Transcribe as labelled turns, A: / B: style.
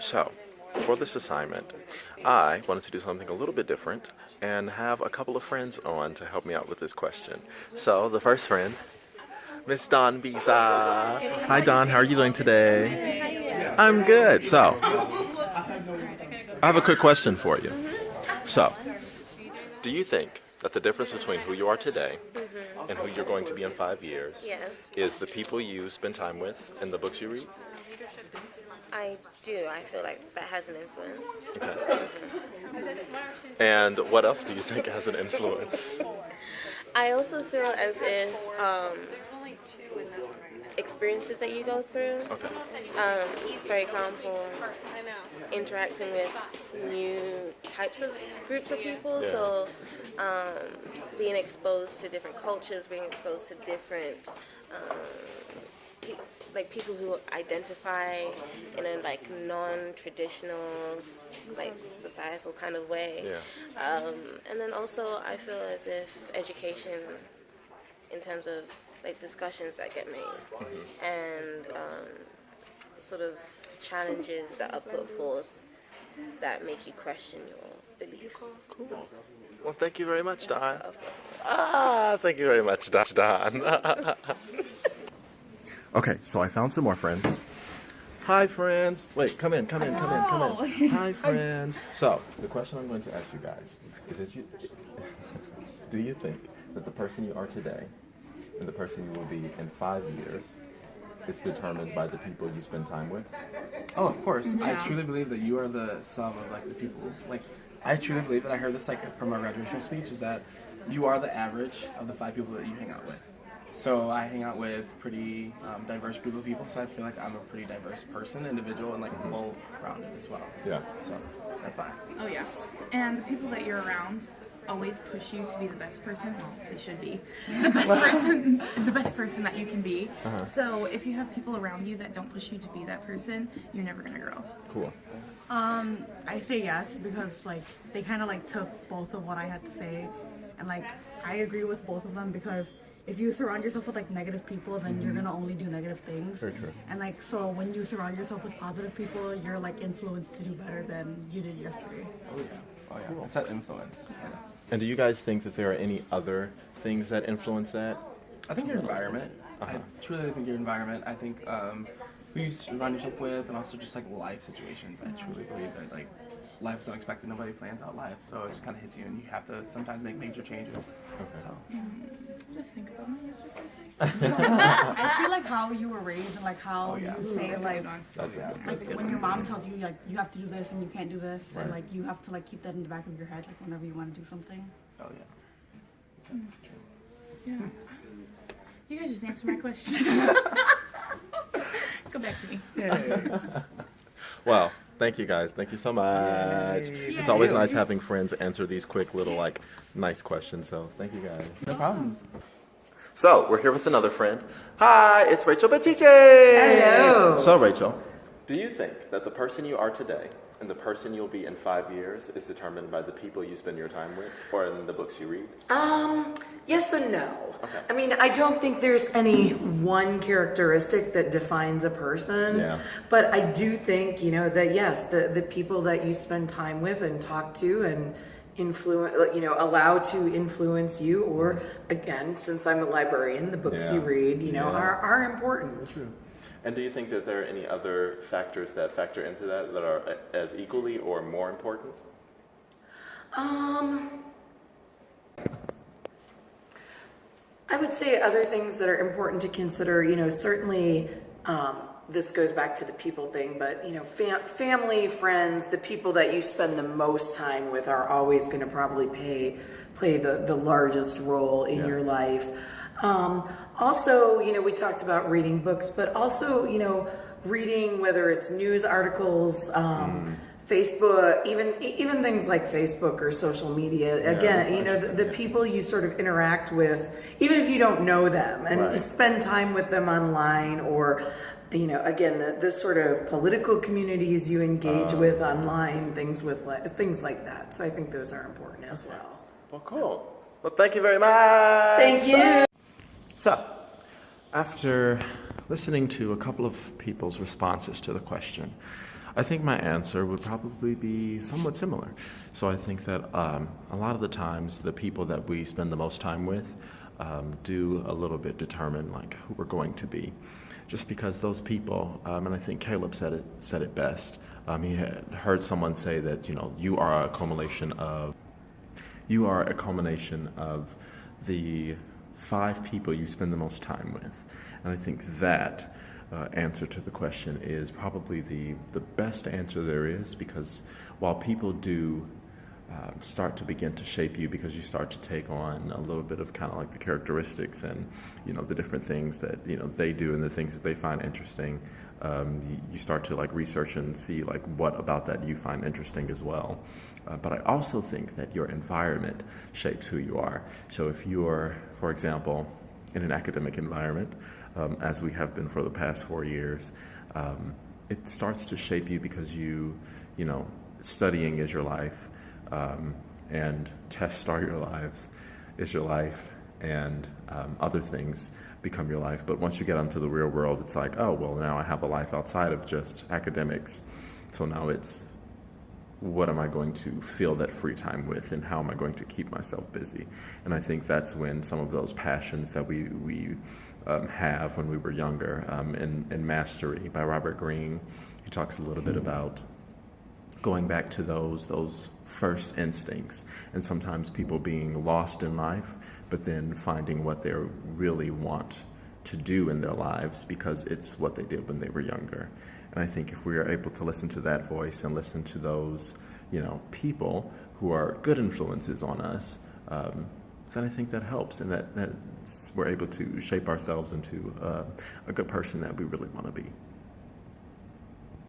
A: So, for this assignment, I wanted to do something a little bit different and have a couple of friends on to help me out with this question. So, the first friend, Miss Dawn Bisa. Hi, Dawn. How are you doing today? I'm good. So, I have a quick question for you. So, do you think that the difference between who you are today and who you're going to be in 5 years is the people you spend time with and the books you read?
B: I do. I feel like that has an influence.
A: Okay. And what else do you think has an influence?
B: I also feel as if experiences that you go through, for example, interacting with new types of groups of people, so being exposed to different cultures, being exposed to different people who identify in a non-traditional societal kind of way. And then also I feel as if education in terms of discussions that get made and sort of challenges that are put forth that make you question your beliefs.
A: Cool. Well, thank you very much, Don. Thank you very much, Don. Okay, so I found some more friends. Hi, friends. Wait, come in. Hi, friends. So, the question I'm going to ask you guys is do you think that the person you are today and the person you will be in 5 years is determined by the people you spend time with?
C: Oh, of course. Yeah. I truly believe that you are the sum of the people. I truly believe that I heard this from our graduation speech is that you are the average of the 5 people that you hang out with. So I hang out with pretty diverse group of people, so I feel like I'm a pretty diverse person, individual, and well-rounded as well.
A: Yeah.
C: So that's fine.
D: Oh yeah. And the people that you're around always push you to be the best person. Well, they should be the best person that you can be. So if you have people around you that don't push you to be that person, you're never gonna grow.
A: Cool.
E: I say yes because they kind of took both of what I had to say, and I agree with both of them because if you surround yourself with negative people, then you're gonna only do negative things.
A: Very true.
E: And so when you surround yourself with positive people, you're influenced to do better than you did yesterday.
C: Oh yeah. Cool. It's that influence. Yeah.
A: And do you guys think that there are any other things that influence that?
C: I think your environment. I truly think your environment. I think who you surround yourself with, and also just life situations. I truly believe that life is unexpected. Nobody plans out life, so it just kind of hits you, and you have to sometimes make major changes.
A: Okay.
C: So.
D: Just think about my answer for a second.
E: I feel how you were raised and how you say when your mom tells you you have to do this and you can't do this, and you have to keep that in the back of your head whenever you want to do something.
C: Oh yeah.
D: Yeah. You guys just answered my question. Go back to me.
A: Well, thank you guys. Thank you so much.
E: Yay.
A: It's always nice having friends answer these quick little nice questions. So thank you guys.
C: No problem.
A: So we're here with another friend. Hi, it's Rachel Bachiche.
F: Hello.
A: So Rachel, do you think that the person you are today and the person you'll be in 5 years is determined by the people you spend your time with or in the books you read?
F: Yes and no.
A: Okay.
F: I mean, I don't think there's any one characteristic that defines a person.
A: Yeah.
F: But I do think, that yes, the people that you spend time with and talk to and influence, allow to influence you, or again, since I'm a librarian, the books you read, are important.
A: True. And do you think that there are any other factors that factor into that are as equally or more important?
F: I would say other things that are important to consider, certainly this goes back to the people thing, but family, friends, the people that you spend the most time with are always going to probably play the largest role in your life. Also, we talked about reading books, but also, reading, whether it's news articles, Facebook, even things like Facebook or social media. Again, the people you sort of interact with, even if you don't know them, and spend time with them online, or again, the sort of political communities you engage with online, things like that. So I think those are important as well.
A: Well, cool. Well, thank you very much.
F: Thank you.
A: So, after listening to a couple of people's responses to the question, I think my answer would probably be somewhat similar. So I think that a lot of the times the people that we spend the most time with do a little bit determine like who we're going to be. Just because those people, and I think Caleb said it best. He had heard someone say that you are a culmination of the 5 people you spend the most time with, and I think that answer to the question is probably the best answer there is, because while people do start to begin to shape you, because you start to take on a little bit of kind of like the characteristics and the different things that they do and the things that they find interesting. You start to like research and see like what about that you find interesting as well. But I also think that your environment shapes who you are. So if you're, for example, in an academic environment, as we have been for the past 4 years, it starts to shape you because studying is your life. And tests are your lives, is your life, and other things become your life. But once you get onto the real world, it's like, oh, well, now I have a life outside of just academics. So now it's, what am I going to fill that free time with, and how am I going to keep myself busy? And I think that's when some of those passions that we have when we were younger, in Mastery by Robert Greene, he talks a little bit about going back to those first instincts, and sometimes people being lost in life, but then finding what they really want to do in their lives because it's what they did when they were younger. And I think if we are able to listen to that voice and listen to those, people who are good influences on us, then I think that helps, and that we're able to shape ourselves into a good person that we really want to be.